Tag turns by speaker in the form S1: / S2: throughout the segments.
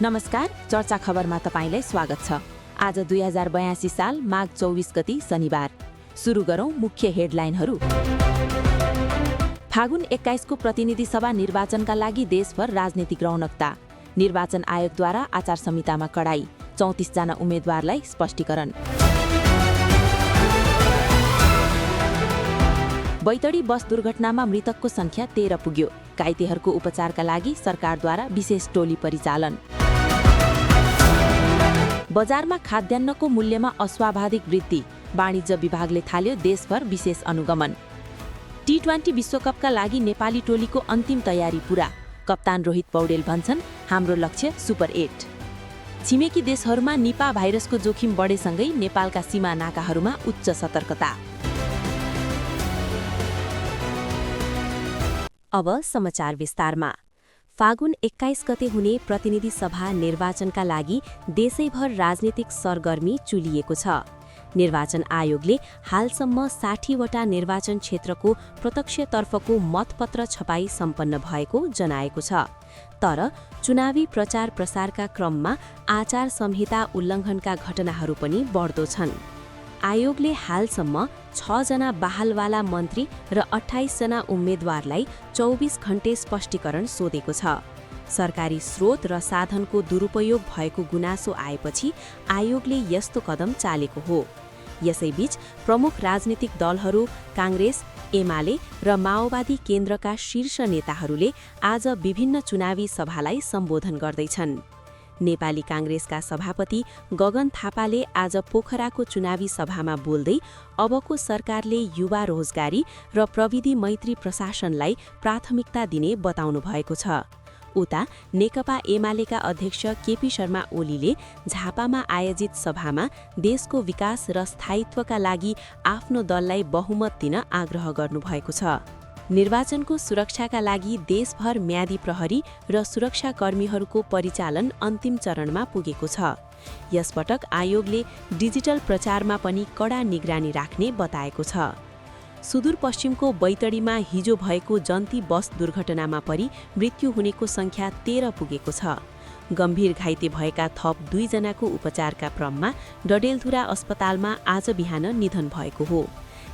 S1: नमस्कार, चर्चा खबरमा तपाईलाई स्वागत छ। आज 2082 साल माघ 24 गति शनिबार। सुरु गरौं मुख्य हेडलाइनहरू। फागुन 21 को प्रतिनिधि सभा निर्वाचनका लागि देशभर राजनीतिक रौनकता। निर्वाचन आयोगद्वारा आचार संहितामा कडाई, 34 जना उम्मेद्वारलाई स्पष्टीकरण। बैतडी बस दुर्घटनामा मृतकको संख्या 13 पुग्यो। घाइतेहरूको उपचारका लागि सरकारद्वारा विशेष टोली परिचालन। बजारमा खाद्यान्नको मूल्यमा अस्वाभाविक वृद्धि, वाणिज्य विभागले थाल्यो देशभर विशेष अनुगमन। टी20 विश्वकपका लागि नेपाली टोलीको अन्तिम तयारी पूरा। कप्तान रोहित पौडेल भन्छन्, हाम्रो लक्ष्य सुपर 8। छिमेकी देशहरूमा निपा भाइरसको जोखिम बढेसँगै नेपालका सीमा नाकाहरूमा उच्च सतर्कता।
S2: अब समाचार विस्तारमा। फागुन 21 गते हुने प्रतिनिधि सभा निर्वाचनका लागि देशैभर राजनीतिक सरगर्मी चुलिएको छ। निर्वाचन आयोगले हालसम्म 60 वटा निर्वाचन क्षेत्रको प्रत्यक्षतर्फको मतपत्र छपाई सम्पन्न भएको जनाएको छ। तर चुनावी प्रचार प्रसारका क्रममा आचार संहिता उल्लङ्घनका घटनाहरू पनि बढ्दो छन्। आयोगले हालसम्म 6 जना बहालवाला मन्त्री र 28 जना उम्मेद्वारलाई 24 घण्टे स्पष्टीकरण सोधेको छ। सरकारी स्रोत र साधनको दुरुपयोग भएको गुनासो आएपछि आयोगले यस्तो कदम चालेको हो। यसैबीच प्रमुख राजनीतिक दलहरू कांग्रेस, एमाले र माओवादी केन्द्रका शीर्ष नेताहरूले आज विभिन्न चुनावी सभालाई सम्बोधन गर्दैछन्। नेपाली कांग्रेसका सभापति गगन थापाले आज पोखराको चुनावी सभामा बोल्दै अबको सरकारले युवा रोजगारी र प्रविधि मैत्री प्रशासनलाई प्राथमिकता दिने बताउनु भएको छ। उता नेकपा एमालेका अध्यक्ष केपी शर्मा ओलीले झापामा आयोजित सभामा देशको विकास र स्थायित्वका लागि आफ्नो दललाई बहुमत दिन आग्रह गर्नुभएको छ। निर्वाचनको सुरक्षाका लागि देशभर म्यादी प्रहरी र सुरक्षाकर्मीहरूको परिचालन अन्तिम चरणमा पुगेको छ। यसपटक आयोगले डिजिटल प्रचारमा पनि कडा निगरानी राख्ने बताएको छ। सुदूरपश्चिमको बैतडीमा हिजो भएको जन्ती बस दुर्घटनामा परि मृत्यु हुनेको संख्या 13 पुगेको छ। गम्भीर घाइते भएका थप 2 जनाको उपचारका क्रममा डडेलधुरा अस्पतालमा आज बिहान निधन भएको हो।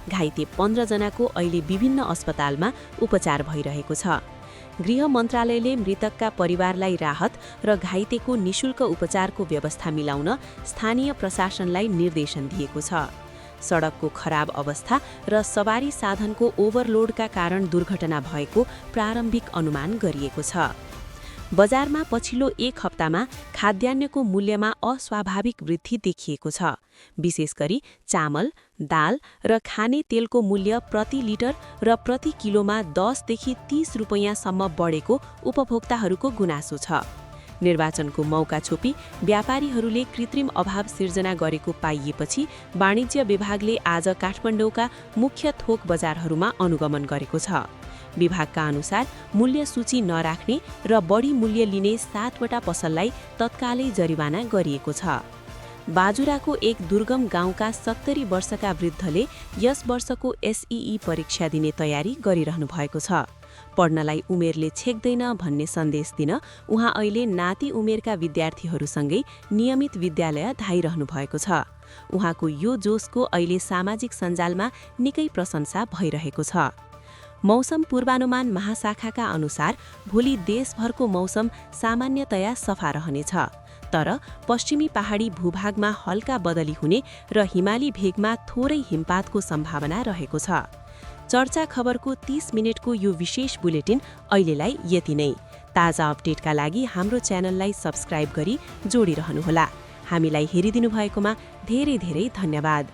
S2: घाइते 15 जनाको अहिले विभिन्न अस्पतालमा उपचार भइरहेको छ। गृह मन्त्रालयले मृतकका परिवारलाई राहत र घाइतेको निशुल्क उपचारको व्यवस्था मिलाउन स्थानीय प्रशासनलाई निर्देशन दिएको छ। सडकको खराब अवस्था र सवारी साधनको ओभरलोडका कारण दुर्घटना भएको प्रारम्भिक अनुमान गरिएको छ। बजारमा पछिल्लो 1 हप्तामा खाद्यान्नको मूल्यमा अस्वाभाविक वृद्धि देखिएको छ। विशेष गरी चामल, दाल र खाने तेलको मूल्य प्रति लिटर र प्रति किलोमा 10 देखि 30 रुपैयाँसम्म बढेको उपभोक्ताहरूको गुनासो छ। निर्वाचनको मौका छोपी व्यापारीहरूले कृत्रिम अभाव सिर्जना गरेको पाइएपछि वाणिज्य विभागले आज काठमाडौँका मुख्य थोक बजारहरूमा अनुगमन गरेको छ। विभागका अनुसार मूल्य सूची नराख्ने र बढी मूल्य लिने 7 वटा पसललाई तत्कालै जरिवाना गरिएको छ। बाजुराको एक दुर्गम गाउँका 70 वर्षका वृद्धले यस वर्षको एसईई परीक्षा दिने तयारी गरिरहनु भएको छ। पढ्नलाई उमेरले छेक्दैन भन्ने सन्देश दिन उहाँ अहिले नाति उमेरका विद्यार्थीहरूसँगै नियमित विद्यालय धाइरहनु भएको छ। उहाँको यो जोशको अहिले सामाजिक सञ्जालमा निकै प्रशंसा भइरहेको छ। मौसम पूर्वानुमान महाशाखाका अनुसार भोलि देशभरको मौसम सामान्यतया सफा रहनेछ। तर पश्चिमी पहाडी भूभागमा हल्का बदली हुने र हिमाली भेगमा थोरै हिमपातको सम्भावना रहेको छ। चर्चा खबरको 30 मिनेटको यो विशेष बुलेटिन अहिलेलाई यति नै। ताजा अपडेटका लागि हाम्रो च्यानललाई सब्स्क्राइब गरी जोडिरहनुहोला। हामीलाई हेरिदिनु भएकोमा धेरै धेरै धन्यवाद।